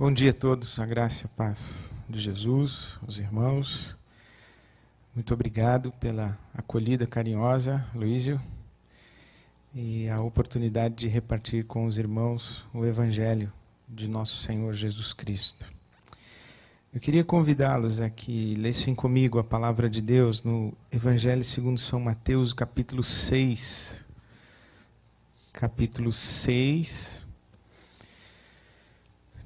Bom dia a todos, a graça e a paz de Jesus, os irmãos. Muito obrigado pela acolhida carinhosa, Luísio, e a oportunidade de repartir com os irmãos o Evangelho de nosso Senhor Jesus Cristo. Eu queria convidá-los a que lessem comigo a palavra de Deus no Evangelho segundo São Mateus, capítulo 6. Capítulo 6.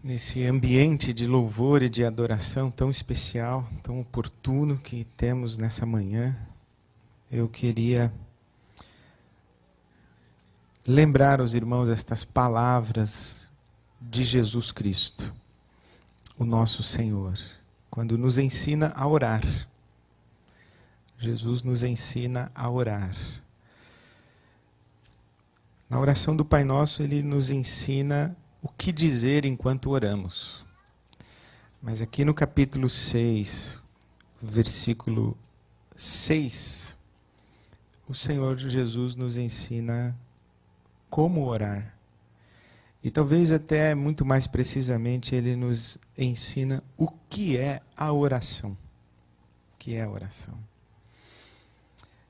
Nesse ambiente de louvor e de adoração tão especial, tão oportuno que temos nessa manhã, eu queria lembrar aos irmãos estas palavras de Jesus Cristo, o nosso Senhor, quando nos ensina a orar. Jesus nos ensina a orar. Na oração do Pai Nosso, Ele nos ensina o que dizer enquanto oramos. Mas aqui no capítulo 6, versículo 6, o Senhor Jesus nos ensina como orar. E talvez até muito mais precisamente Ele nos ensina o que é a oração. O que é a oração?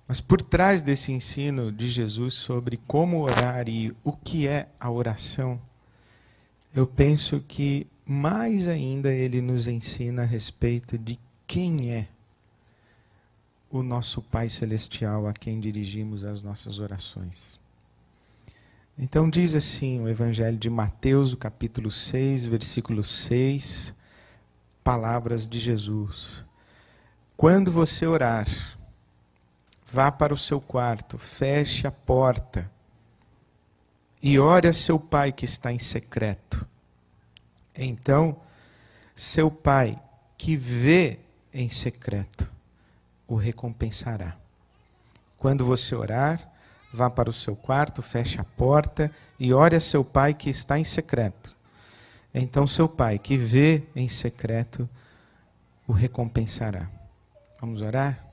Mas por trás desse ensino de Jesus sobre como orar e o que é a oração, eu penso que mais ainda Ele nos ensina a respeito de quem é o nosso Pai Celestial a quem dirigimos as nossas orações. Então diz assim o Evangelho de Mateus, o capítulo 6, versículo 6, palavras de Jesus. Quando você orar, vá para o seu quarto, feche a porta e ore a seu Pai que está em secreto. Então, seu Pai que vê em secreto o recompensará. Quando você orar, vá para o seu quarto, feche a porta e ore a seu Pai que está em secreto. Então, seu Pai que vê em secreto o recompensará. Vamos orar?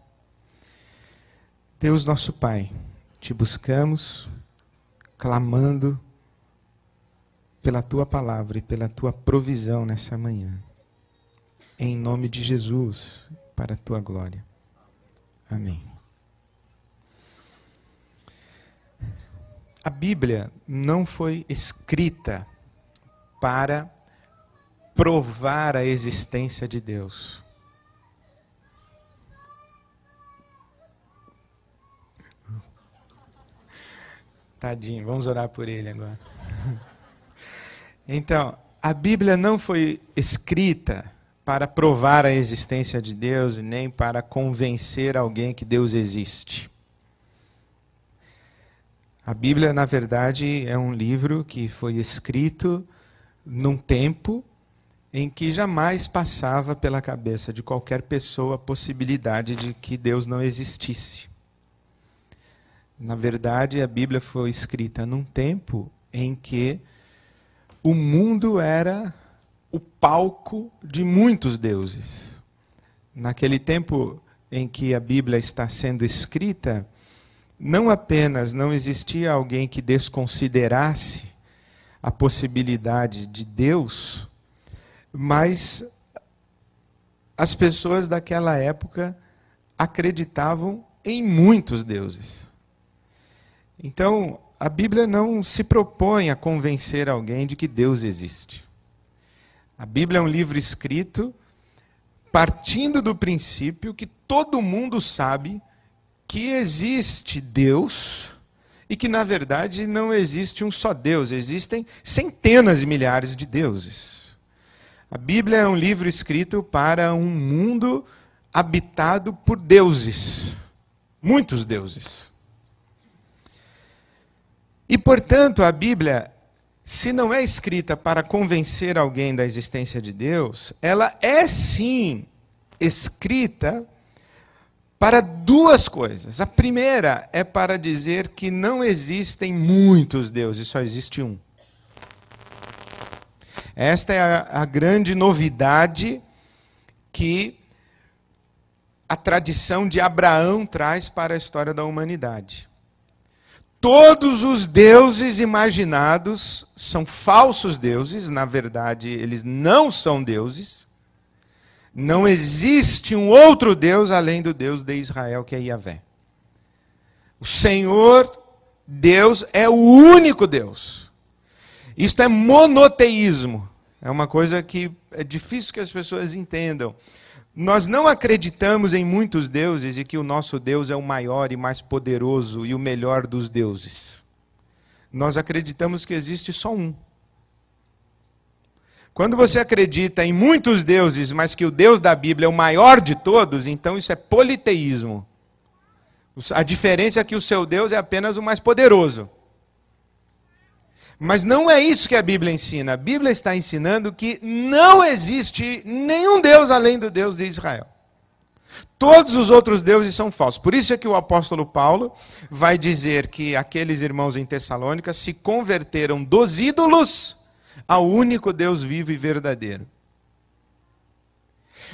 Deus nosso Pai, te buscamos, clamando pela Tua palavra e pela Tua provisão nessa manhã. Em nome de Jesus, para a Tua glória. Amém. A Bíblia não foi escrita para provar a existência de Deus. Tadinho, vamos orar por ele agora. Então, a Bíblia não foi escrita para provar a existência de Deus e nem para convencer alguém que Deus existe. A Bíblia, na verdade, é um livro que foi escrito num tempo em que jamais passava pela cabeça de qualquer pessoa a possibilidade de que Deus não existisse. Na verdade, a Bíblia foi escrita num tempo em que o mundo era o palco de muitos deuses. Naquele tempo em que a Bíblia está sendo escrita, não apenas não existia alguém que desconsiderasse a possibilidade de Deus, mas as pessoas daquela época acreditavam em muitos deuses. Então, a Bíblia não se propõe a convencer alguém de que Deus existe. A Bíblia é um livro escrito partindo do princípio que todo mundo sabe que existe Deus e que, na verdade, não existe um só Deus, existem centenas e milhares de deuses. A Bíblia é um livro escrito para um mundo habitado por deuses, muitos deuses. E, portanto, a Bíblia, se não é escrita para convencer alguém da existência de Deus, ela é sim escrita para duas coisas. A primeira é para dizer que não existem muitos deuses, só existe um. Esta é a grande novidade que a tradição de Abraão traz para a história da humanidade. Todos os deuses imaginados são falsos deuses, na verdade, eles não são deuses. Não existe um outro Deus além do Deus de Israel, que é Yahvé. O Senhor, Deus, é o único Deus. Isto é monoteísmo. É uma coisa que é difícil que as pessoas entendam. Nós não acreditamos em muitos deuses e que o nosso Deus é o maior e mais poderoso e o melhor dos deuses. Nós acreditamos que existe só um. Quando você acredita em muitos deuses, mas que o Deus da Bíblia é o maior de todos, então isso é politeísmo. A diferença é que o seu Deus é apenas o mais poderoso. Mas não é isso que a Bíblia ensina. A Bíblia está ensinando que não existe nenhum Deus além do Deus de Israel. Todos os outros deuses são falsos. Por isso é que o apóstolo Paulo vai dizer que aqueles irmãos em Tessalônica se converteram dos ídolos ao único Deus vivo e verdadeiro.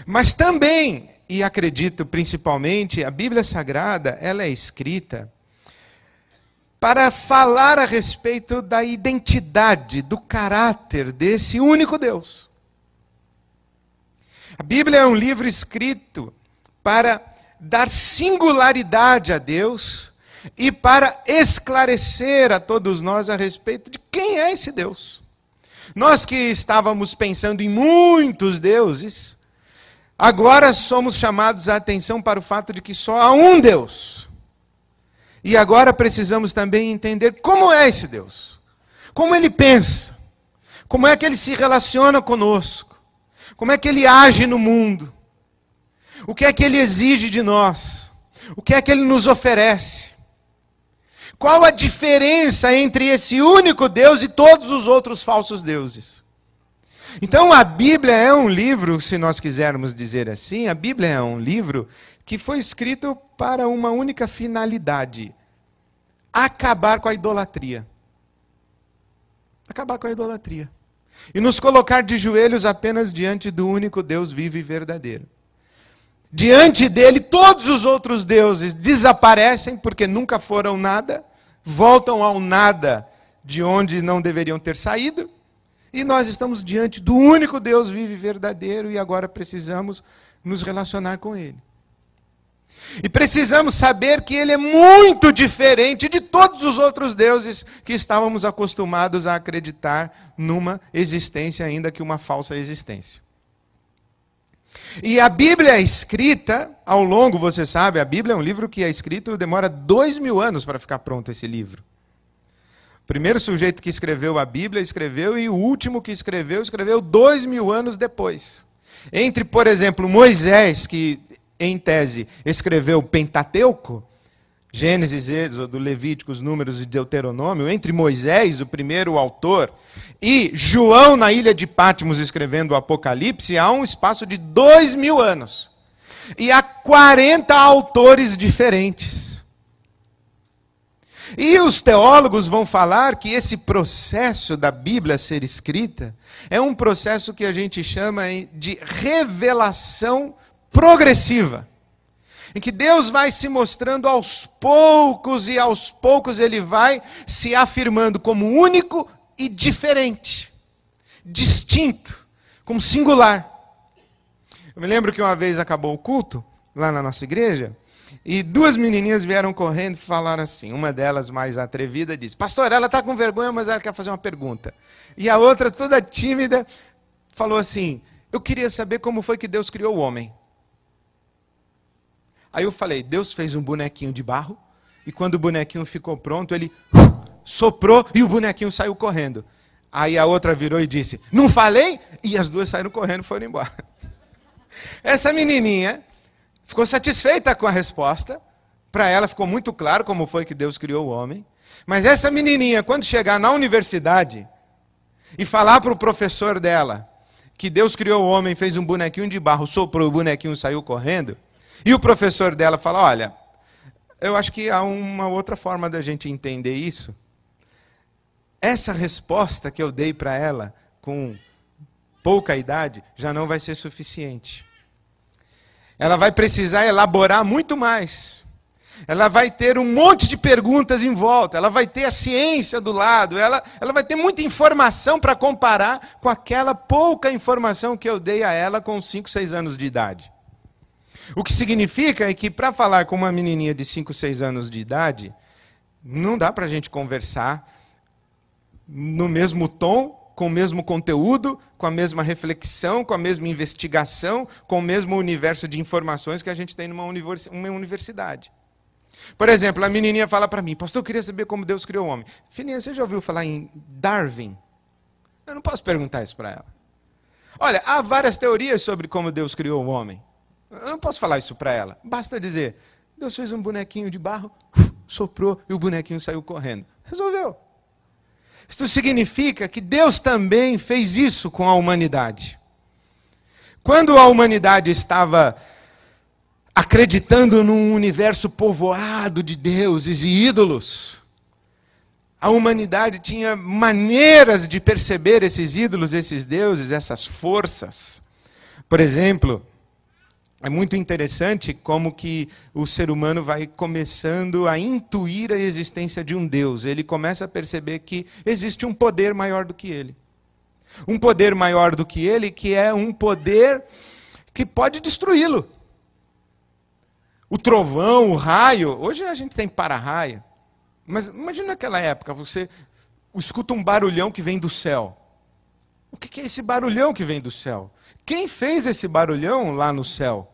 Mas também, e acredito principalmente, a Bíblia Sagrada, ela é escrita para falar a respeito da identidade, do caráter desse único Deus. A Bíblia é um livro escrito para dar singularidade a Deus e para esclarecer a todos nós a respeito de quem é esse Deus. Nós que estávamos pensando em muitos deuses, agora somos chamados a atenção para o fato de que só há um Deus. E agora precisamos também entender como é esse Deus. Como ele pensa. Como é que ele se relaciona conosco. Como é que ele age no mundo. O que é que ele exige de nós. O que é que ele nos oferece. Qual a diferença entre esse único Deus e todos os outros falsos deuses. Então a Bíblia é um livro, se nós quisermos dizer assim, a Bíblia é um livro que foi escrito para uma única finalidade: acabar com a idolatria. Acabar com a idolatria. E nos colocar de joelhos apenas diante do único Deus vivo e verdadeiro. Diante dele, todos os outros deuses desaparecem, porque nunca foram nada, voltam ao nada de onde não deveriam ter saído, e nós estamos diante do único Deus vivo e verdadeiro, e agora precisamos nos relacionar com ele. E precisamos saber que ele é muito diferente de todos os outros deuses que estávamos acostumados a acreditar numa existência, ainda que uma falsa existência. E a Bíblia é escrita ao longo, você sabe, a Bíblia é um livro que é escrito, demora 2000 anos para ficar pronto esse livro. O primeiro sujeito que escreveu a Bíblia escreveu, e o último que escreveu 2000 anos depois. Entre, por exemplo, Moisés, que em tese escreveu o Pentateuco, Gênesis, Êxodo, Levíticos, Números e Deuteronômio, entre Moisés, o primeiro autor, e João na ilha de Patmos escrevendo o Apocalipse, há um espaço de 2000 anos. E há 40 autores diferentes. E os teólogos vão falar que esse processo da Bíblia ser escrita é um processo que a gente chama de revelação progressiva. Em que Deus vai se mostrando aos poucos, e aos poucos ele vai se afirmando como único e diferente, distinto, como singular. Eu me lembro que uma vez acabou o culto, lá na nossa igreja, e duas menininhas vieram correndo e falaram assim, uma delas mais atrevida disse: pastor, ela está com vergonha, mas ela quer fazer uma pergunta. E a outra, toda tímida, falou assim: eu queria saber como foi que Deus criou o homem. Aí eu falei: Deus fez um bonequinho de barro, e quando o bonequinho ficou pronto, ele soprou e o bonequinho saiu correndo. Aí a outra virou e disse: não falei? E as duas saíram correndo e foram embora. Essa menininha ficou satisfeita com a resposta. Para ela ficou muito claro como foi que Deus criou o homem. Mas essa menininha, quando chegar na universidade e falar para o professor dela que Deus criou o homem, fez um bonequinho de barro, soprou, o bonequinho saiu correndo, e o professor dela fala: olha, eu acho que há uma outra forma da gente entender isso. Essa resposta que eu dei para ela, com pouca idade, já não vai ser suficiente. Ela vai precisar elaborar muito mais. Ela vai ter um monte de perguntas em volta, ela vai ter a ciência do lado, ela vai ter muita informação para comparar com aquela pouca informação que eu dei a ela com 5, 6 anos de idade. O que significa é que para falar com uma menininha de 5, 6 anos de idade, não dá para a gente conversar no mesmo tom, com o mesmo conteúdo, com a mesma reflexão, com a mesma investigação, com o mesmo universo de informações que a gente tem numa universidade. Por exemplo, a menininha fala para mim, pastor, eu queria saber como Deus criou o homem. Filhinha, você já ouviu falar em Darwin? Eu não posso perguntar isso para ela. Olha, há várias teorias sobre como Deus criou o homem. Eu não posso falar isso para ela. Basta dizer, Deus fez um bonequinho de barro, soprou e o bonequinho saiu correndo. Resolveu. Isso significa que Deus também fez isso com a humanidade. Quando a humanidade estava acreditando num universo povoado de deuses e ídolos, a humanidade tinha maneiras de perceber esses ídolos, esses deuses, essas forças. Por exemplo, é muito interessante como que o ser humano vai começando a intuir a existência de um Deus. Ele começa a perceber que existe um poder maior do que ele. Um poder maior do que ele, que é um poder que pode destruí-lo. O trovão, o raio, hoje a gente tem para-raio. Mas imagina naquela época, você escuta um barulhão que vem do céu. O que é esse barulhão que vem do céu? Quem fez esse barulhão lá no céu?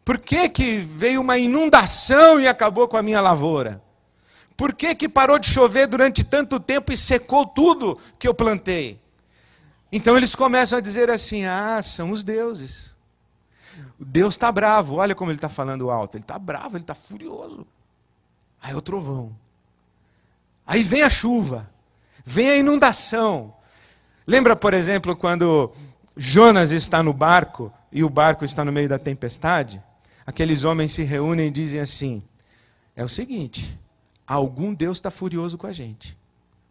Por que que veio uma inundação e acabou com a minha lavoura? Por que que parou de chover durante tanto tempo e secou tudo que eu plantei? Então eles começam a dizer assim, são os deuses. Deus está bravo, olha como ele está falando alto. Ele está bravo, ele está furioso. Aí é o trovão. Aí vem a chuva, vem a inundação. Lembra, por exemplo, quando Jonas está no barco e o barco está no meio da tempestade? Aqueles homens se reúnem e dizem assim, é o seguinte, algum Deus está furioso com a gente.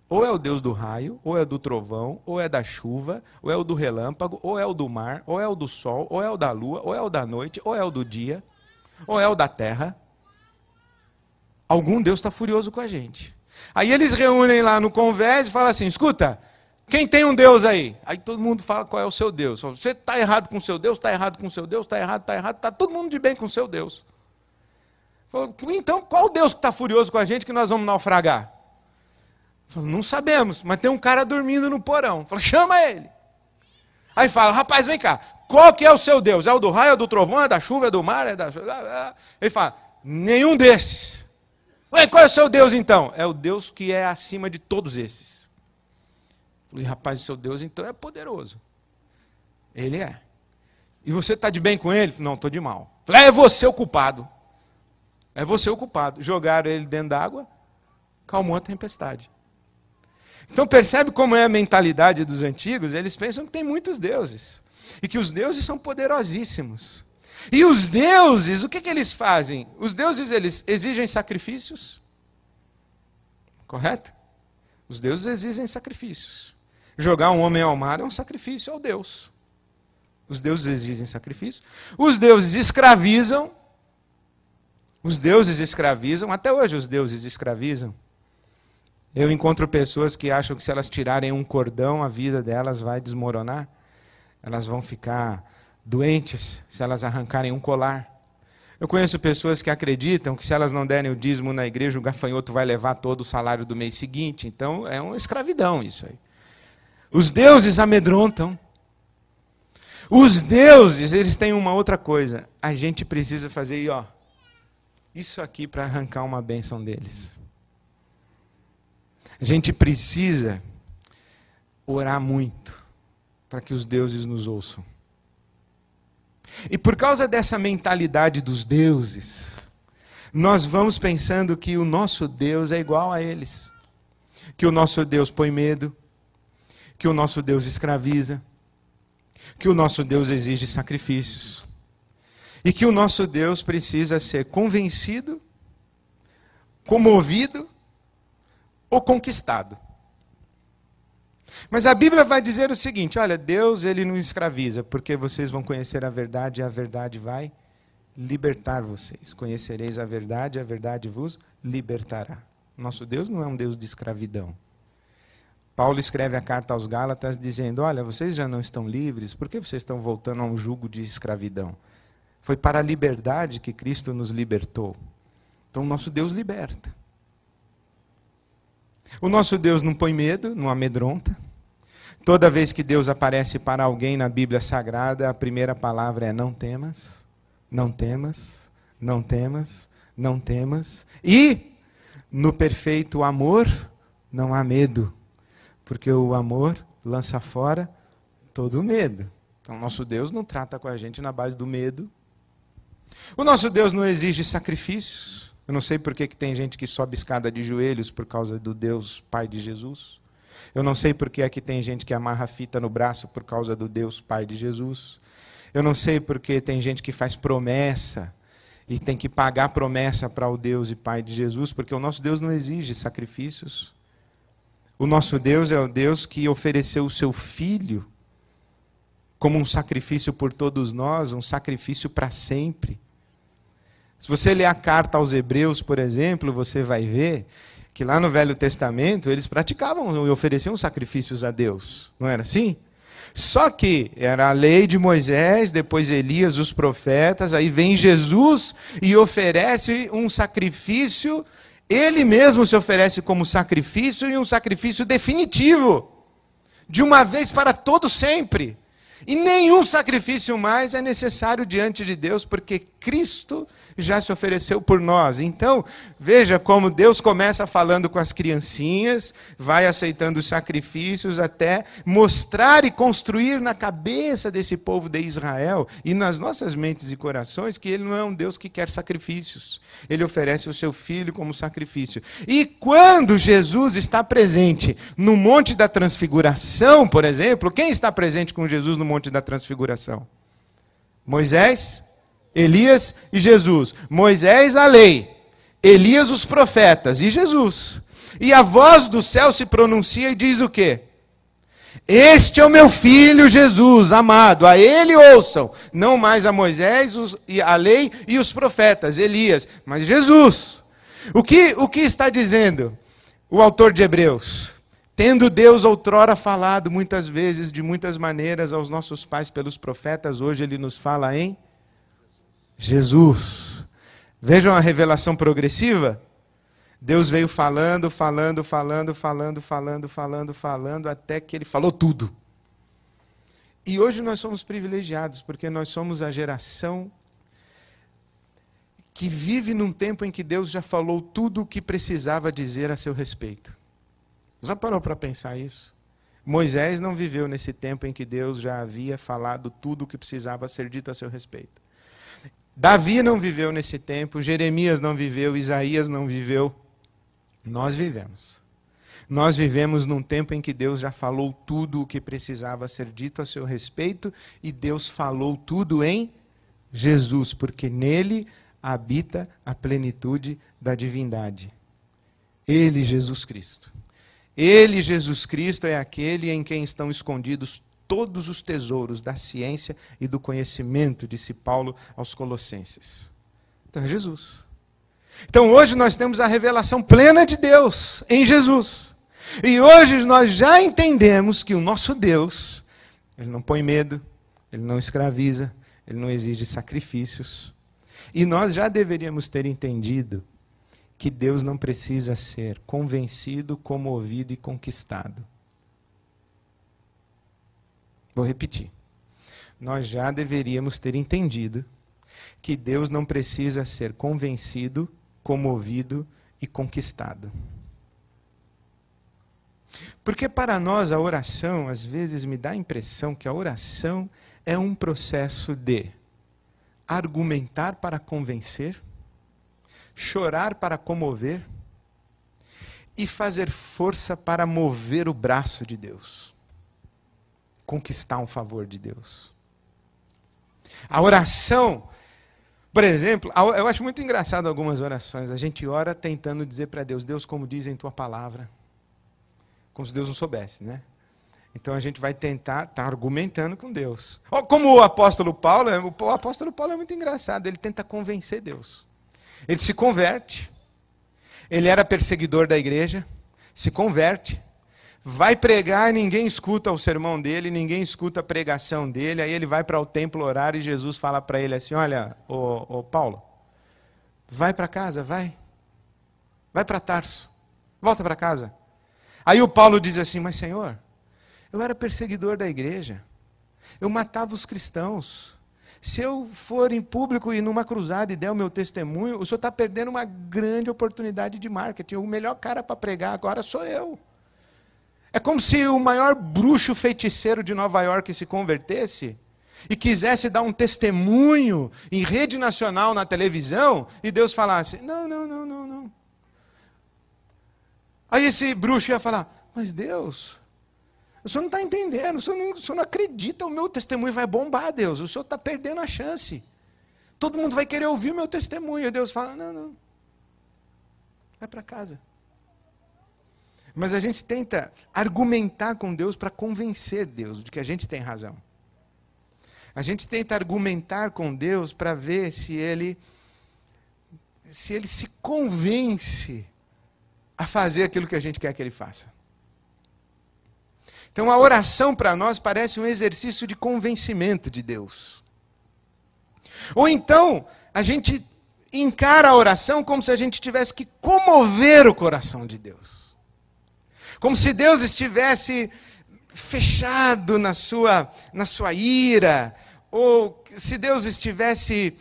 Ou é o Deus do raio, ou é do trovão, ou é da chuva, ou é o do relâmpago, ou é o do mar, ou é o do sol, ou é o da lua, ou é o da noite, ou é o do dia, ou é o da terra. Algum Deus está furioso com a gente. Aí eles reúnem lá no convés e falam assim, escuta, quem tem um Deus aí? Aí todo mundo fala qual é o seu Deus. Você está errado com o seu Deus, está errado com o seu Deus, está errado, está todo mundo de bem com o seu Deus. Falou, então, qual Deus que está furioso com a gente que nós vamos naufragar? Falou, não sabemos, mas tem um cara dormindo no porão. Falou, chama ele. Aí fala, rapaz, vem cá, qual que é o seu Deus? É o do raio, é do trovão, é da chuva, é do mar, é da... Ele fala, nenhum desses. Ué, qual é o seu Deus então? É o Deus que é acima de todos esses. Falei, rapaz, o seu Deus então é poderoso. Ele é. E você está de bem com ele? Não, estou de mal. Falei, é você o culpado. É você o culpado. Jogaram ele dentro d'água, calmou a tempestade. Então percebe como é a mentalidade dos antigos? Eles pensam que tem muitos deuses. E que os deuses são poderosíssimos. E os deuses, o que eles fazem? Os deuses, eles exigem sacrifícios. Correto? Os deuses exigem sacrifícios. Jogar um homem ao mar é um sacrifício ao Deus. Os deuses exigem sacrifício. Os deuses escravizam. Os deuses escravizam. Até hoje os deuses escravizam. Eu encontro pessoas que acham que se elas tirarem um cordão, a vida delas vai desmoronar. Elas vão ficar doentes se elas arrancarem um colar. Eu conheço pessoas que acreditam que se elas não derem o dízimo na igreja, o gafanhoto vai levar todo o salário do mês seguinte. Então, é uma escravidão isso aí. Os deuses amedrontam. Os deuses, eles têm uma outra coisa. A gente precisa fazer isso aqui para arrancar uma bênção deles. A gente precisa orar muito para que os deuses nos ouçam. E por causa dessa mentalidade dos deuses, nós vamos pensando que o nosso Deus é igual a eles. Que o nosso Deus põe medo, que o nosso Deus escraviza, que o nosso Deus exige sacrifícios. E que o nosso Deus precisa ser convencido, comovido ou conquistado. Mas a Bíblia vai dizer o seguinte, olha, Deus ele não escraviza, porque vocês vão conhecer a verdade e a verdade vai libertar vocês. Conhecereis a verdade vos libertará. Nosso Deus não é um Deus de escravidão. Paulo escreve a carta aos Gálatas dizendo, olha, vocês já não estão livres, por que vocês estão voltando a um jugo de escravidão? Foi para a liberdade que Cristo nos libertou. Então, nosso Deus liberta. O nosso Deus não põe medo, não amedronta. Toda vez que Deus aparece para alguém na Bíblia Sagrada, a primeira palavra é não temas, não temas, não temas, não temas. E, no perfeito amor, não há medo. Porque o amor lança fora todo o medo. Então, nosso Deus não trata com a gente na base do medo. O nosso Deus não exige sacrifícios. Eu não sei por que tem gente que sobe escada de joelhos por causa do Deus Pai de Jesus. Eu não sei por que aqui tem gente que amarra fita no braço por causa do Deus Pai de Jesus. Eu não sei por que tem gente que faz promessa e tem que pagar promessa para o Deus e Pai de Jesus, porque o nosso Deus não exige sacrifícios. O nosso Deus é o Deus que ofereceu o seu Filho como um sacrifício por todos nós, um sacrifício para sempre. Se você ler a carta aos Hebreus, por exemplo, você vai ver que lá no Velho Testamento eles praticavam e ofereciam sacrifícios a Deus. Não era assim? Só que era a lei de Moisés, depois Elias, os profetas, aí vem Jesus e oferece um sacrifício. Ele mesmo se oferece como sacrifício e um sacrifício definitivo, de uma vez para todo sempre. E nenhum sacrifício mais é necessário diante de Deus, porque Cristo já se ofereceu por nós. Então, veja como Deus começa falando com as criancinhas, vai aceitando os sacrifícios até mostrar e construir na cabeça desse povo de Israel e nas nossas mentes e corações que Ele não é um Deus que quer sacrifícios. Ele oferece o seu Filho como sacrifício. E quando Jesus está presente no Monte da Transfiguração, por exemplo, quem está presente com Jesus no Monte da Transfiguração? Moisés, Elias e Jesus. Moisés, a lei. Elias, os profetas. E Jesus. E a voz do céu se pronuncia e diz o quê? Este é o meu filho Jesus, amado. A ele ouçam. Não mais a Moisés, a lei e os profetas. Elias. Mas Jesus. O que está dizendo o autor de Hebreus? Tendo Deus outrora falado muitas vezes, de muitas maneiras, aos nossos pais pelos profetas, hoje Ele nos fala em Jesus. Vejam a revelação progressiva. Deus veio falando, até que Ele falou tudo. E hoje nós somos privilegiados, porque nós somos a geração que vive num tempo em que Deus já falou tudo o que precisava dizer a seu respeito. Já parou para pensar isso? Moisés não viveu nesse tempo em que Deus já havia falado tudo o que precisava ser dito a seu respeito. Davi não viveu nesse tempo, Jeremias não viveu, Isaías não viveu. Nós vivemos. Nós vivemos num tempo em que Deus já falou tudo o que precisava ser dito a seu respeito e Deus falou tudo em Jesus, porque nele habita a plenitude da divindade. Ele, Jesus Cristo. Ele, Jesus Cristo, é aquele em quem estão escondidos todos os tesouros da ciência e do conhecimento, disse Paulo aos Colossenses. Então é Jesus. Então hoje nós temos a revelação plena de Deus em Jesus. E hoje nós já entendemos que o nosso Deus, Ele não põe medo, Ele não escraviza, Ele não exige sacrifícios. E nós já deveríamos ter entendido que Deus não precisa ser convencido, comovido e conquistado. Vou repetir. Nós já deveríamos ter entendido que Deus não precisa ser convencido, comovido e conquistado. Porque para nós a oração, às vezes me dá a impressão que a oração é um processo de argumentar para convencer, chorar para comover e fazer força para mover o braço de Deus. Conquistar um favor de Deus. A oração, por exemplo, eu acho muito engraçado algumas orações. A gente ora tentando dizer para Deus, Deus, como diz em tua palavra. Como se Deus não soubesse, né? Então a gente vai tentar estar argumentando com Deus. Como o apóstolo Paulo é muito engraçado, ele tenta convencer Deus. Ele se converte, ele era perseguidor da igreja, se converte, vai pregar e ninguém escuta o sermão dele, ninguém escuta a pregação dele, aí ele vai para o templo orar e Jesus fala para ele assim, olha, ô Paulo, vai para casa, vai para Tarso, volta para casa. Aí o Paulo diz assim, mas Senhor, eu era perseguidor da igreja, eu matava os cristãos, se eu for em público e numa cruzada e der o meu testemunho, o senhor está perdendo uma grande oportunidade de marketing, o melhor cara para pregar agora sou eu. É como se o maior bruxo feiticeiro de Nova York se convertesse e quisesse dar um testemunho em rede nacional na televisão e Deus falasse, não. Aí esse bruxo ia falar, mas Deus, o senhor não está entendendo, o senhor não acredita, o meu testemunho vai bombar, Deus, o senhor está perdendo a chance. Todo mundo vai querer ouvir o meu testemunho. E Deus fala, não, vai para casa. Mas a gente tenta argumentar com Deus para convencer Deus de que a gente tem razão. A gente tenta argumentar com Deus para ver se ele se convence a fazer aquilo que a gente quer que ele faça. Então a oração para nós parece um exercício de convencimento de Deus. Ou então a gente encara a oração como se a gente tivesse que comover o coração de Deus. Como se Deus estivesse fechado na sua ira, ou se Deus estivesse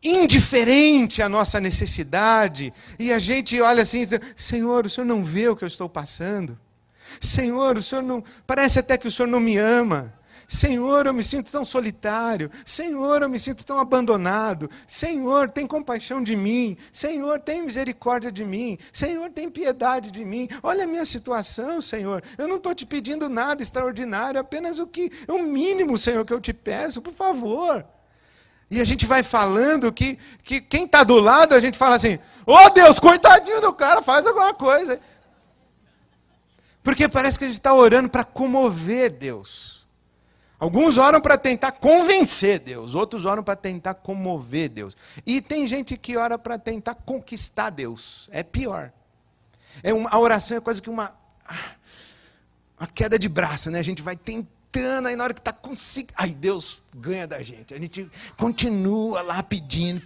indiferente à nossa necessidade, e a gente olha assim e diz, Senhor, o Senhor não vê o que eu estou passando? Senhor, o Senhor não... Parece até que o Senhor não me ama. Senhor, eu me sinto tão solitário. Senhor, eu me sinto tão abandonado. Senhor, tem compaixão de mim. Senhor, tem misericórdia de mim. Senhor, tem piedade de mim. Olha a minha situação, Senhor. Eu não estou te pedindo nada extraordinário, apenas o mínimo, Senhor, que eu te peço, por favor. E a gente vai falando que quem está do lado, a gente fala assim, ô Deus, coitadinho do cara, faz alguma coisa. Porque parece que a gente está orando para comover Deus. Alguns oram para tentar convencer Deus, outros oram para tentar comover Deus. E tem gente que ora para tentar conquistar Deus. É pior. A oração é quase que uma queda de braço, né? A gente vai tentando, aí na hora que está conseguindo, aí Deus ganha da gente. A gente continua lá pedindo.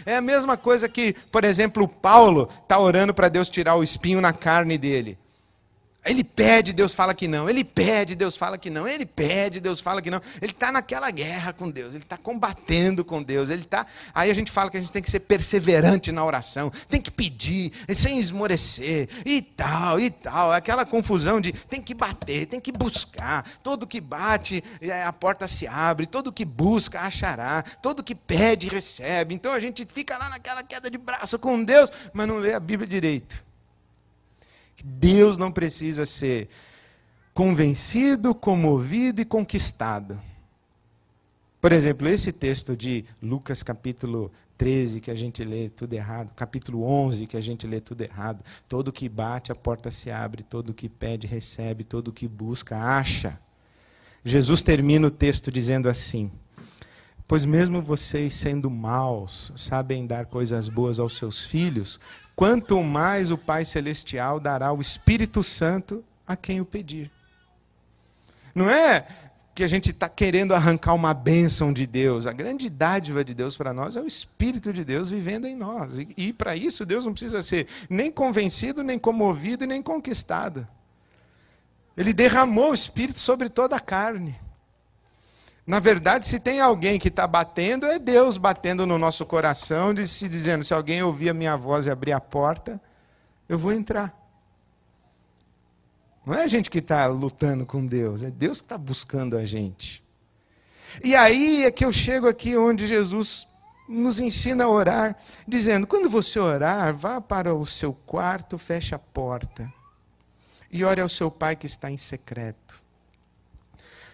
É a mesma coisa que, por exemplo, o Paulo está orando para Deus tirar o espinho na carne dele. Ele pede, Deus fala que não. Ele pede, Deus fala que não. Ele pede, Deus fala que não. Ele está naquela guerra com Deus. Ele está combatendo com Deus. Aí a gente fala que a gente tem que ser perseverante na oração. Tem que pedir, sem esmorecer. E tal. Aquela confusão de tem que bater, tem que buscar. Todo que bate, a porta se abre. Todo que busca, achará. Todo que pede, recebe. Então a gente fica lá naquela queda de braço com Deus, mas não lê a Bíblia direito. Deus não precisa ser convencido, comovido e conquistado. Por exemplo, esse texto de Lucas capítulo 13, que a gente lê tudo errado, capítulo 11, que a gente lê tudo errado, todo que bate, a porta se abre, todo que pede, recebe, todo que busca, acha. Jesus termina o texto dizendo assim, pois mesmo vocês sendo maus, sabem dar coisas boas aos seus filhos, quanto mais o Pai Celestial dará o Espírito Santo a quem o pedir. Não é que a gente está querendo arrancar uma bênção de Deus. A grande dádiva de Deus para nós é o Espírito de Deus vivendo em nós. E para isso Deus não precisa ser nem convencido, nem comovido e nem conquistado. Ele derramou o Espírito sobre toda a carne. Na verdade, se tem alguém que está batendo, é Deus batendo no nosso coração, dizendo, se alguém ouvir a minha voz e abrir a porta, eu vou entrar. Não é a gente que está lutando com Deus, é Deus que está buscando a gente. E aí é que eu chego aqui onde Jesus nos ensina a orar, dizendo, quando você orar, vá para o seu quarto, feche a porta, e ore ao seu Pai que está em secreto.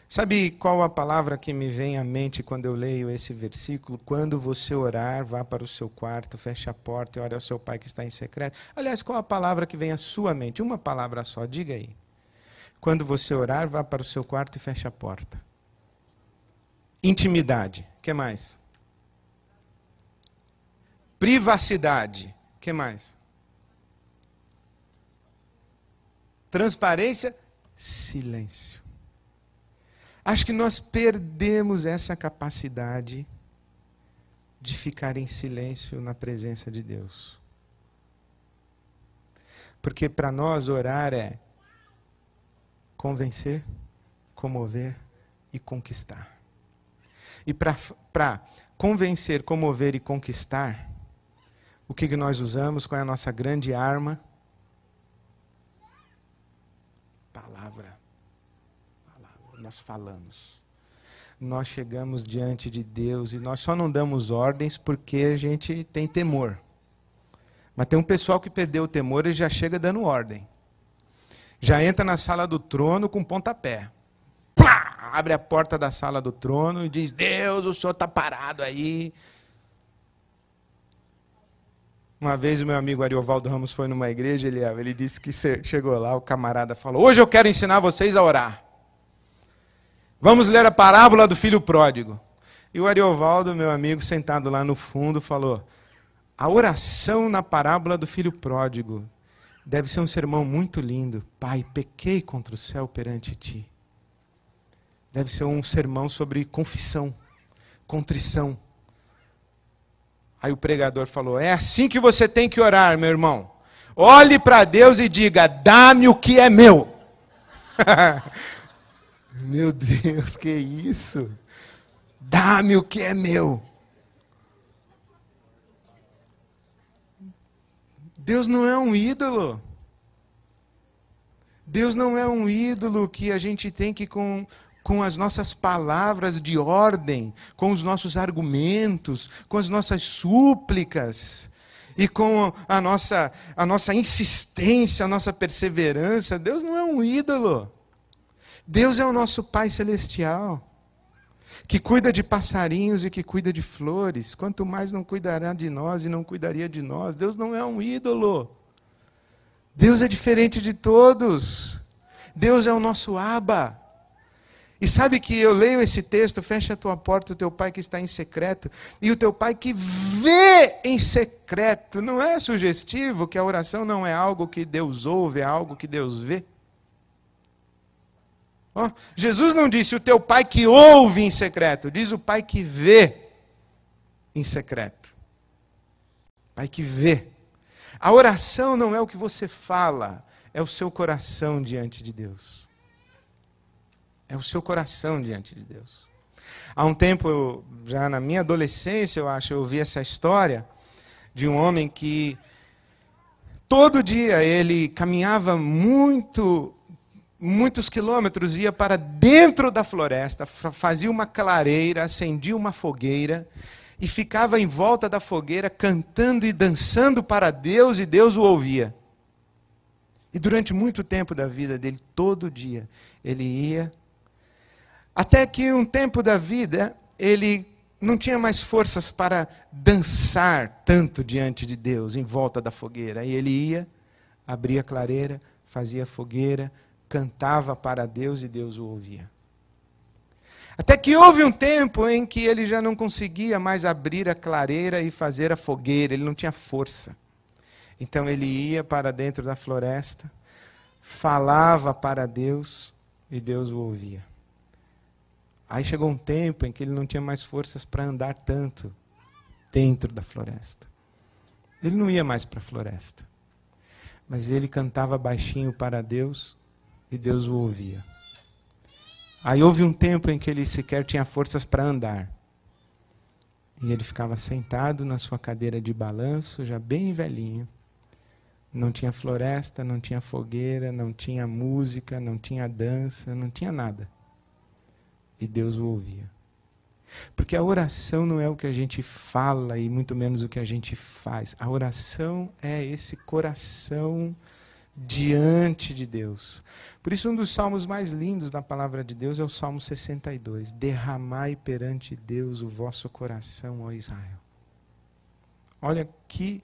Sabe qual a palavra que me vem à mente quando eu leio esse versículo? Quando você orar, vá para o seu quarto, feche a porta e ore ao seu Pai que está em secreto. Aliás, qual a palavra que vem à sua mente? Uma palavra só, diga aí. Quando você orar, vá para o seu quarto e feche a porta. Intimidade. O que mais? Privacidade. O que mais? Transparência. Silêncio. Acho que nós perdemos essa capacidade de ficar em silêncio na presença de Deus. Porque para nós orar é convencer, comover e conquistar. E para convencer, comover e conquistar, o que nós usamos? Qual é a nossa grande arma? Palavra. Nós falamos. Nós chegamos diante de Deus e nós só não damos ordens porque a gente tem temor. Mas tem um pessoal que perdeu o temor e já chega dando ordem. Já entra na sala do trono com pontapé. Plá! Abre a porta da sala do trono e diz: Deus, o senhor está parado aí. Uma vez o meu amigo Ariovaldo Ramos foi numa igreja, ele disse que chegou lá, o camarada falou: hoje eu quero ensinar vocês a orar. Vamos ler a parábola do filho pródigo. E o Ariovaldo, meu amigo, sentado lá no fundo, falou: a oração na parábola do filho pródigo deve ser um sermão muito lindo. Pai, pequei contra o céu perante ti. Deve ser um sermão sobre confissão, contrição. Aí o pregador falou: é assim que você tem que orar, meu irmão. Olhe para Deus e diga: dá-me o que é meu. Meu Deus, que isso? Dá-me o que é meu. Deus não é um ídolo. Deus não é um ídolo que a gente tem que, com as nossas palavras de ordem, com os nossos argumentos, com as nossas súplicas, e com a nossa insistência, a nossa perseverança. Deus não é um ídolo. Deus é o nosso Pai Celestial, que cuida de passarinhos e que cuida de flores. Quanto mais não cuidará de nós e não cuidaria de nós. Deus não é um ídolo. Deus é diferente de todos. Deus é o nosso Abba. E sabe que eu leio esse texto: fecha a tua porta, o teu pai que está em secreto, e o teu pai que vê em secreto. Não é sugestivo que a oração não é algo que Deus ouve, é algo que Deus vê? Oh, Jesus não disse o teu pai que ouve em secreto, diz o pai que vê em secreto. Pai que vê. A oração não é o que você fala, é o seu coração diante de Deus. É o seu coração diante de Deus. Há um tempo, já na minha adolescência, eu acho, eu ouvi essa história de um homem que todo dia ele caminhava muitos quilômetros, ia para dentro da floresta, fazia uma clareira, acendia uma fogueira e ficava em volta da fogueira cantando e dançando para Deus, e Deus o ouvia. E durante muito tempo da vida dele, todo dia, ele ia, até que um tempo da vida, ele não tinha mais forças para dançar tanto diante de Deus, em volta da fogueira. Aí ele ia, abria a clareira, fazia fogueira, cantava para Deus e Deus o ouvia. Até que houve um tempo em que ele já não conseguia mais abrir a clareira e fazer a fogueira, ele não tinha força. Então ele ia para dentro da floresta, falava para Deus e Deus o ouvia. Aí chegou um tempo em que ele não tinha mais forças para andar tanto dentro da floresta. Ele não ia mais para a floresta, mas ele cantava baixinho para Deus e Deus o ouvia. Aí houve um tempo em que ele sequer tinha forças para andar. E ele ficava sentado na sua cadeira de balanço, já bem velhinho. Não tinha floresta, não tinha fogueira, não tinha música, não tinha dança, não tinha nada. E Deus o ouvia. Porque a oração não é o que a gente fala e muito menos o que a gente faz. A oração é esse coração diante de Deus. Por isso, um dos salmos mais lindos da palavra de Deus é o Salmo 62. Derramai perante Deus o vosso coração, ó Israel. Olha que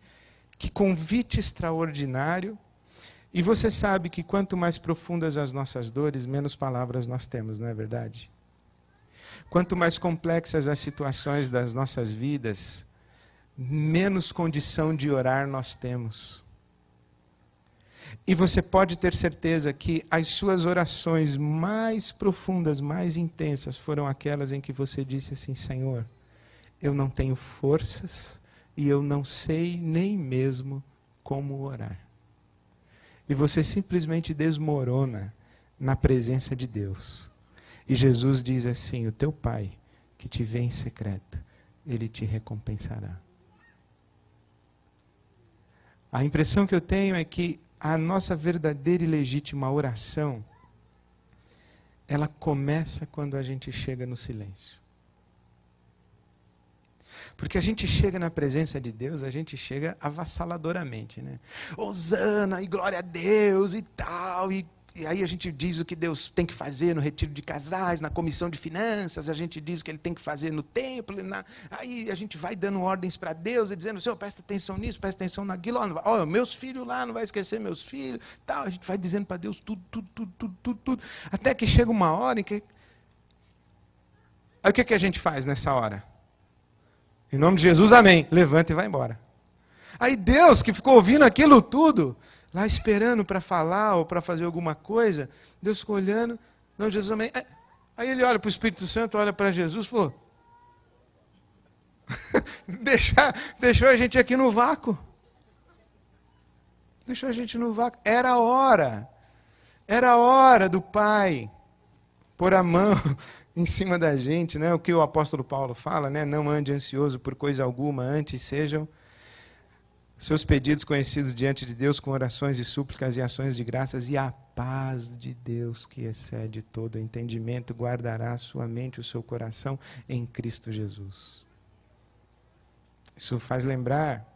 convite extraordinário E você sabe que quanto mais profundas as nossas dores, menos palavras nós temos, não é verdade? Quanto mais complexas as situações das nossas vidas, menos condição de orar nós temos. E você pode ter certeza que as suas orações mais profundas, mais intensas, foram aquelas em que você disse assim: Senhor, eu não tenho forças e eu não sei nem mesmo como orar. E você simplesmente desmorona na presença de Deus. E Jesus diz assim: o teu Pai, que te vê em secreto, Ele te recompensará. A impressão que eu tenho é que a nossa verdadeira e legítima oração, ela começa quando a gente chega no silêncio. Porque a gente chega na presença de Deus, a gente chega avassaladoramente, né? Hosana, e glória a Deus, e tal, e aí a gente diz o que Deus tem que fazer no retiro de casais, na comissão de finanças, a gente diz o que Ele tem que fazer no templo, aí a gente vai dando ordens para Deus, e dizendo: Senhor, presta atenção nisso, presta atenção naquilo, ó, meus filhos lá, não vai esquecer meus filhos, tal, a gente vai dizendo para Deus tudo, até que chega uma hora em que... Aí o que a gente faz nessa hora? Em nome de Jesus, amém. Levanta e vai embora. Aí Deus, que ficou ouvindo aquilo tudo, lá esperando para falar ou para fazer alguma coisa, Deus ficou olhando, não, Jesus, amém. Aí ele olha para o Espírito Santo, olha para Jesus e falou: deixou a gente aqui no vácuo. Deixou a gente no vácuo. Era a hora do Pai pôr a mão em cima da gente, né? O que o apóstolo Paulo fala, né? Não ande ansioso por coisa alguma, antes sejam seus pedidos conhecidos diante de Deus com orações e súplicas e ações de graças, e a paz de Deus, que excede todo entendimento, guardará a sua mente e o seu coração em Cristo Jesus. Isso faz lembrar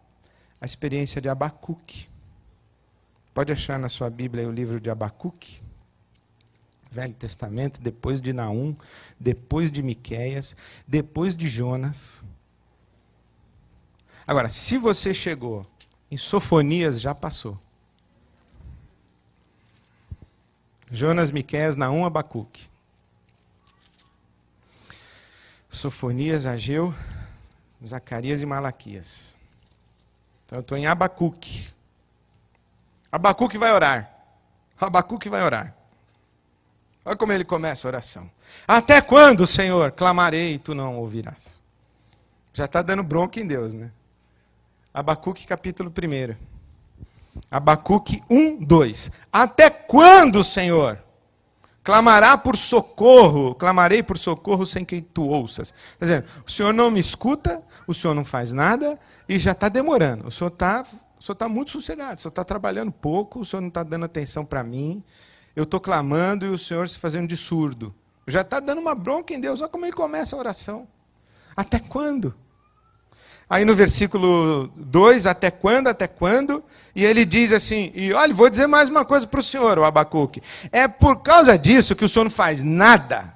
a experiência de Abacuque. Pode achar na sua Bíblia o livro de Abacuque, Velho Testamento, depois de Naum, depois de Miqueias, depois de Jonas. Agora, se você chegou em Sofonias, já passou. Jonas, Miqueias, Naum, Abacuque. Sofonias, Ageu, Zacarias e Malaquias. Então eu estou em Abacuque. Abacuque vai orar. Abacuque vai orar. Olha como ele começa a oração. Até quando, Senhor, clamarei e tu não ouvirás? Já está dando bronca em Deus, né? Abacuque capítulo 1. Abacuque 1, 2. Até quando, Senhor? Clamarei por socorro sem que tu ouças. Quer dizer, o Senhor não me escuta, o Senhor não faz nada e já está demorando. O Senhor está muito sossegado, o Senhor está trabalhando pouco, o Senhor não está dando atenção para mim. Eu estou clamando e o Senhor se fazendo de surdo. Já está dando uma bronca em Deus. Olha como ele começa a oração. Até quando? Aí no versículo 2, até quando, até quando? E ele diz assim, e olha, vou dizer mais uma coisa para o senhor, o Abacuque. É por causa disso que o senhor não faz nada.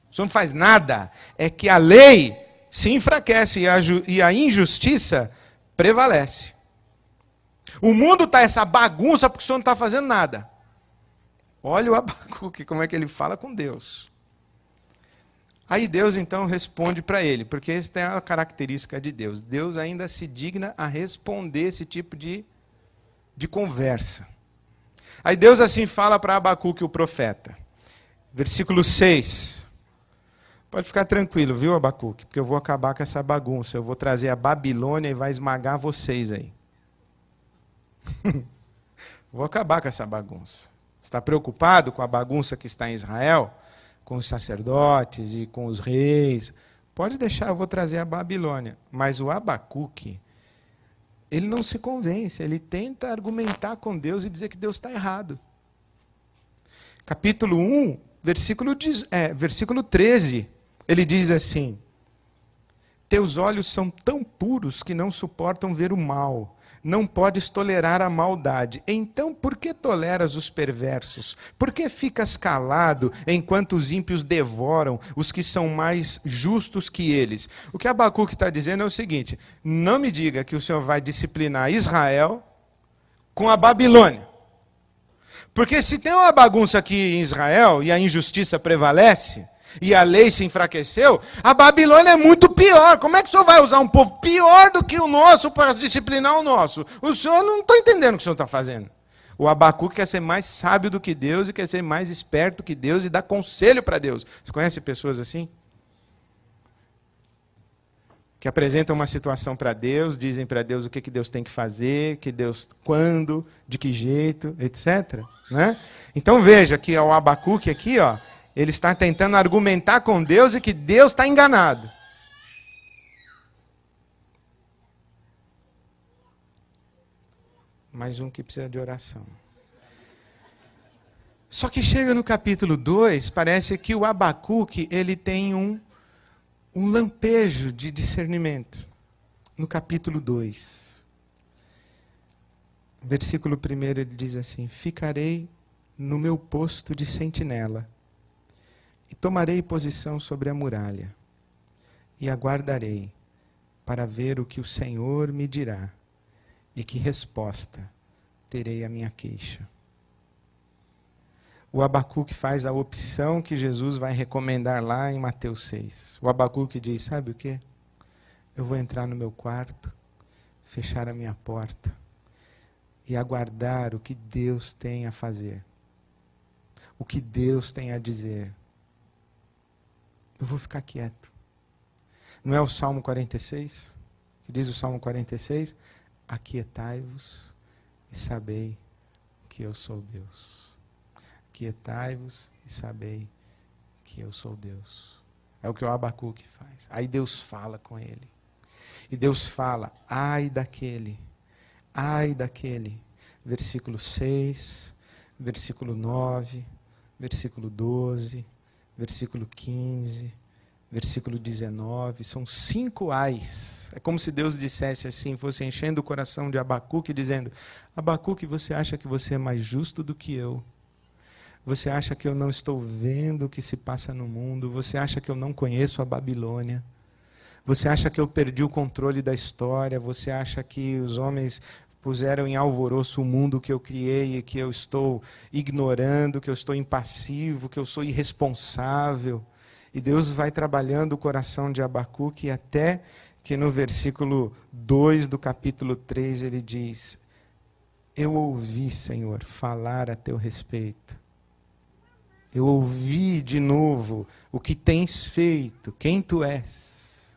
O senhor não faz nada. É que a lei se enfraquece e a injustiça prevalece. O mundo está essa bagunça porque o senhor não está fazendo nada. Olha o Abacuque, como é que ele fala com Deus. Aí Deus então responde para ele, porque essa é a característica de Deus. Deus ainda se digna a responder esse tipo de conversa. Aí Deus assim fala para Abacuque, o profeta. Versículo 6. Pode ficar tranquilo, viu, Abacuque? Porque eu vou acabar com essa bagunça. Eu vou trazer a Babilônia e vai esmagar vocês aí. Vou acabar com essa bagunça. Está preocupado com a bagunça que está em Israel? Com os sacerdotes e com os reis? Pode deixar, eu vou trazer a Babilônia. Mas o Abacuque, ele não se convence, ele tenta argumentar com Deus e dizer que Deus está errado. Capítulo 1, versículo 13, ele diz assim: teus olhos são tão puros que não suportam ver o mal. Não podes tolerar a maldade. Então, por que toleras os perversos? Por que ficas calado enquanto os ímpios devoram os que são mais justos que eles? O que Abacuque está dizendo é o seguinte: não me diga que o Senhor vai disciplinar Israel com a Babilônia. Porque se tem uma bagunça aqui em Israel e a injustiça prevalece, e a lei se enfraqueceu, a Babilônia é muito pior. Como é que o senhor vai usar um povo pior do que o nosso para disciplinar o nosso? O senhor não está entendendo o que o senhor está fazendo. O Abacuque quer ser mais sábio do que Deus e quer ser mais esperto que Deus e dar conselho para Deus. Você conhece pessoas assim? Que apresentam uma situação para Deus, dizem para Deus o que Deus tem que fazer, que Deus quando, de que jeito, etc. Né? Então veja que o Abacuque aqui, ó, ele está tentando argumentar com Deus e que Deus está enganado. Mais um que precisa de oração. Só que chega no capítulo 2, parece que o Abacuque ele tem um lampejo de discernimento. No capítulo 2. Versículo 1 ele diz assim: ficarei no meu posto de sentinela, e tomarei posição sobre a muralha, e aguardarei para ver o que o Senhor me dirá, e que resposta terei à minha queixa. O Abacuque faz a opção que Jesus vai recomendar lá em Mateus 6. O Abacuque diz, sabe o quê? Eu vou entrar no meu quarto, fechar a minha porta e aguardar o que Deus tem a fazer. O que Deus tem a dizer. Eu vou ficar quieto. Não é o Salmo 46? Que diz o Salmo 46? Aquietai-vos e sabei que eu sou Deus. Aquietai-vos e sabei que eu sou Deus. É o que o Abacuque faz. Aí Deus fala com ele. E Deus fala, ai daquele. Versículo 6, versículo 9, versículo 12, versículo 15, versículo 19. São 5 ais. É como se Deus dissesse assim, fosse enchendo o coração de Abacuque, dizendo, Abacuque, você acha que você é mais justo do que eu? Você acha que eu não estou vendo o que se passa no mundo? Você acha que eu não conheço a Babilônia? Você acha que eu perdi o controle da história? Você acha que os homens puseram em alvoroço o mundo que eu criei e que eu estou ignorando, que eu estou impassivo, que eu sou irresponsável? E Deus vai trabalhando o coração de Abacuque até que no versículo 2 do capítulo 3 ele diz, eu ouvi, Senhor, falar a teu respeito. Eu ouvi de novo o que tens feito, quem tu és.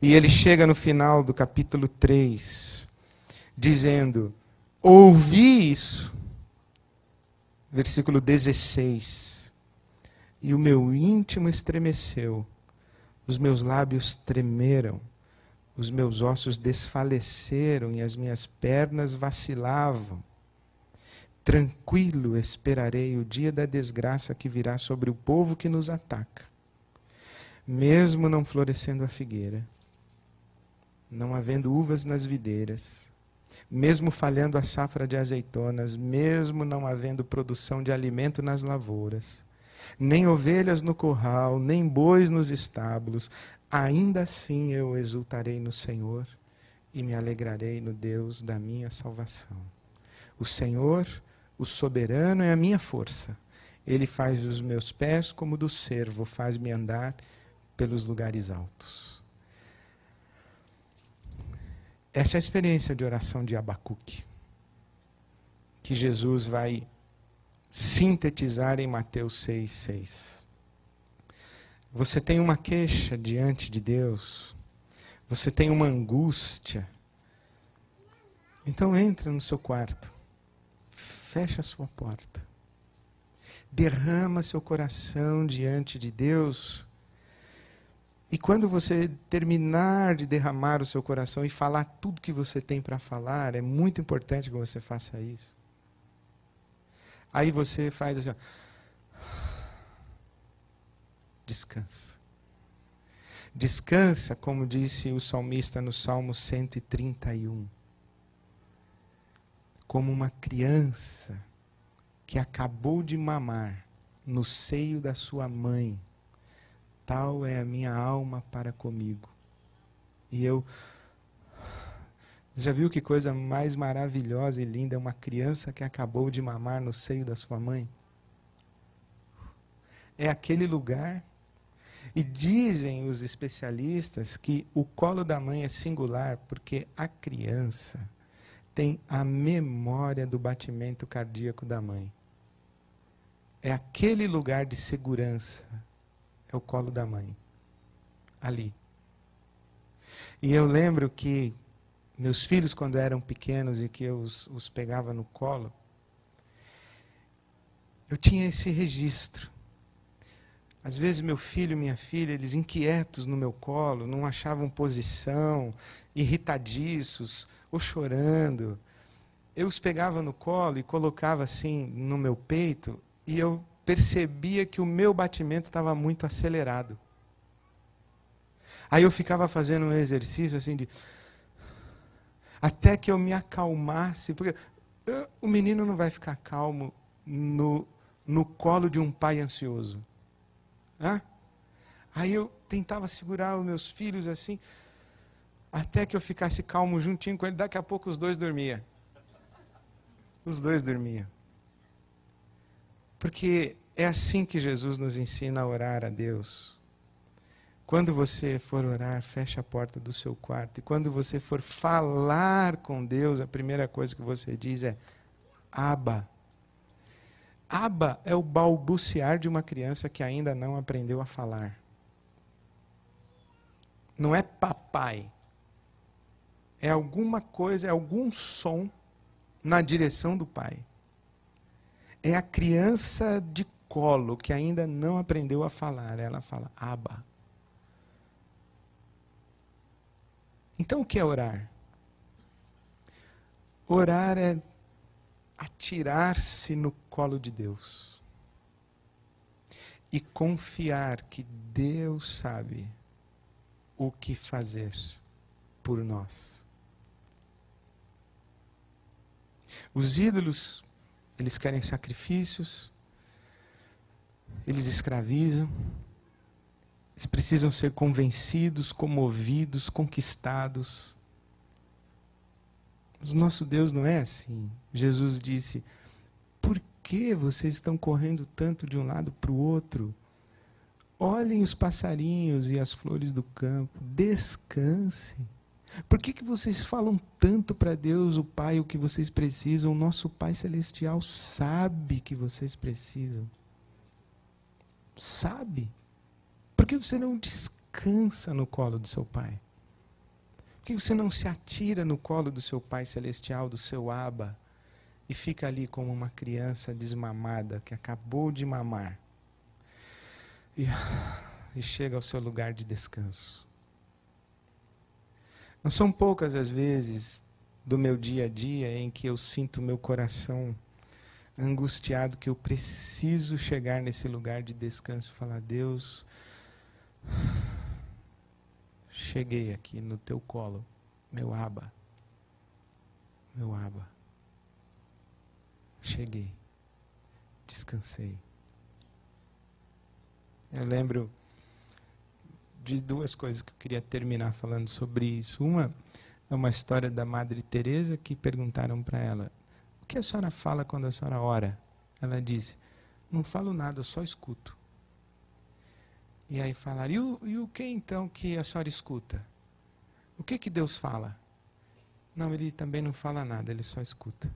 E ele chega no final do capítulo 3, dizendo, ouvi isso. Versículo 16. E o meu íntimo estremeceu, os meus lábios tremeram, os meus ossos desfaleceram e as minhas pernas vacilavam. Tranquilo esperarei o dia da desgraça que virá sobre o povo que nos ataca. Mesmo não florescendo a figueira, não havendo uvas nas videiras, mesmo falhando a safra de azeitonas, mesmo não havendo produção de alimento nas lavouras, nem ovelhas no curral, nem bois nos estábulos, ainda assim eu exultarei no Senhor e me alegrarei no Deus da minha salvação. O Senhor, o soberano, é a minha força. Ele faz os meus pés como do cervo, faz-me andar pelos lugares altos. Essa é a experiência de oração de Abacuque, que Jesus vai sintetizar em Mateus 6,6. Você tem uma queixa diante de Deus, você tem uma angústia, então entra no seu quarto, fecha a sua porta, derrama seu coração diante de Deus, e quando você terminar de derramar o seu coração e falar tudo que você tem para falar, é muito importante que você faça isso. Aí você faz assim, ó, descansa. Descansa, como disse o salmista no Salmo 131. Como uma criança que acabou de mamar no seio da sua mãe, tal é a minha alma para comigo. E eu Já viu que coisa mais maravilhosa e linda é uma criança que acabou de mamar no seio da sua mãe? É aquele lugar. E dizem os especialistas que o colo da mãe é singular porque a criança tem a memória do batimento cardíaco da mãe. É aquele lugar de segurança. É o colo da mãe. Ali. E eu lembro que meus filhos, quando eram pequenos e que eu os pegava no colo, eu tinha esse registro. Às vezes meu filho e minha filha, eles inquietos no meu colo, não achavam posição, irritadiços, ou chorando. Eu os pegava no colo e colocava assim no meu peito, e eu percebia que o meu batimento estava muito acelerado. Aí eu ficava fazendo um exercício assim de... até que eu me acalmasse, porque o menino não vai ficar calmo no colo de um pai ansioso. Hã? Aí eu tentava segurar os meus filhos assim, até que eu ficasse calmo juntinho com ele. Daqui a pouco os dois dormiam. Os dois dormiam. Porque é assim que Jesus nos ensina a orar a Deus. Quando você for orar, feche a porta do seu quarto. E quando você for falar com Deus, a primeira coisa que você diz é Abba. Abba é o balbuciar de uma criança que ainda não aprendeu a falar. Não é papai. É alguma coisa, é algum som na direção do pai. É a criança de colo que ainda não aprendeu a falar. Ela fala, Abba. Então o que é orar? Orar é atirar-se no colo de Deus. E confiar que Deus sabe o que fazer por nós. Os ídolos, eles querem sacrifícios, eles escravizam, eles precisam ser convencidos, comovidos, conquistados. Mas o nosso Deus não é assim. Jesus disse, por que vocês estão correndo tanto de um lado para o outro? Olhem os passarinhos e as flores do campo, descansem. Por que vocês falam tanto para Deus, o Pai, o que vocês precisam? O nosso Pai Celestial sabe que vocês precisam. Sabe. Por que você não descansa no colo do seu Pai? Por que você não se atira no colo do seu Pai Celestial, do seu Abba, e fica ali como uma criança desmamada, que acabou de mamar, e chega ao seu lugar de descanso? Não são poucas as vezes do meu dia a dia em que eu sinto meu coração angustiado, que eu preciso chegar nesse lugar de descanso e falar, Deus, cheguei aqui no teu colo, meu Abba. Meu Abba. Cheguei. Descansei. Eu lembro de duas coisas que eu queria terminar falando sobre isso. Uma é uma história da Madre Teresa, que perguntaram para ela, o que a senhora fala quando a senhora ora? Ela disse, não falo nada, eu só escuto. E aí falaram, e o que então que a senhora escuta? O que Deus fala? Não, ele também não fala nada, ele só escuta.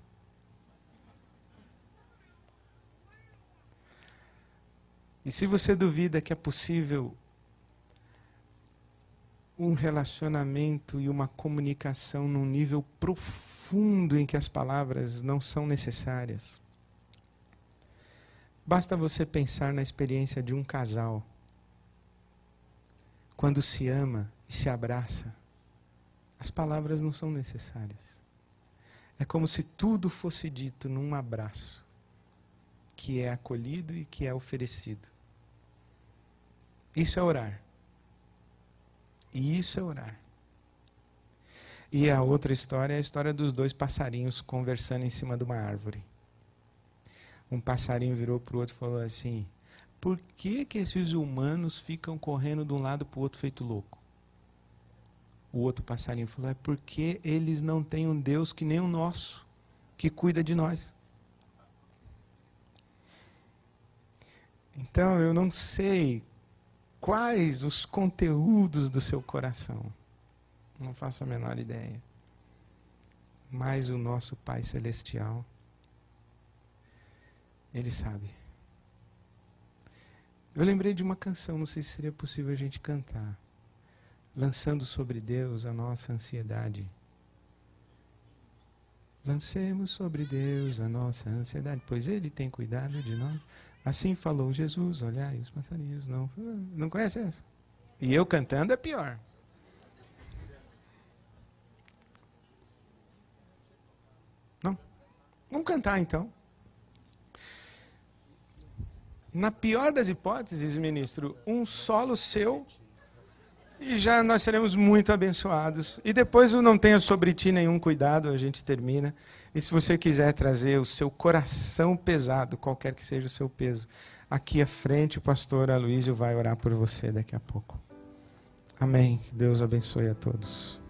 E se você duvida que é possível um relacionamento e uma comunicação num nível profundo em que as palavras não são necessárias, basta você pensar na experiência de um casal. Quando se ama e se abraça, as palavras não são necessárias. É como se tudo fosse dito num abraço, que é acolhido e que é oferecido. Isso é orar. E isso é orar. E a outra história é a história dos dois passarinhos conversando em cima de uma árvore. Um passarinho virou para o outro e falou assim, por que esses humanos ficam correndo de um lado para o outro feito louco? O outro passarinho falou: é porque eles não têm um Deus que nem o nosso, que cuida de nós. Então, eu não sei quais os conteúdos do seu coração. Não faço a menor ideia. Mas o nosso Pai Celestial, Ele sabe. Eu lembrei de uma canção, não sei se seria possível a gente cantar. Lançando sobre Deus a nossa ansiedade. Lancemos sobre Deus a nossa ansiedade, pois Ele tem cuidado de nós. Assim falou Jesus, olhai os passarinhos. Não conhece essa? E eu cantando é pior. Não? Vamos cantar então. Na pior das hipóteses, ministro, um solo seu e já nós seremos muito abençoados. E depois o Não Tenha Sobre Ti Nenhum Cuidado, a gente termina. E se você quiser trazer o seu coração pesado, qualquer que seja o seu peso, aqui à frente o pastor Aloísio vai orar por você daqui a pouco. Amém. Que Deus abençoe a todos.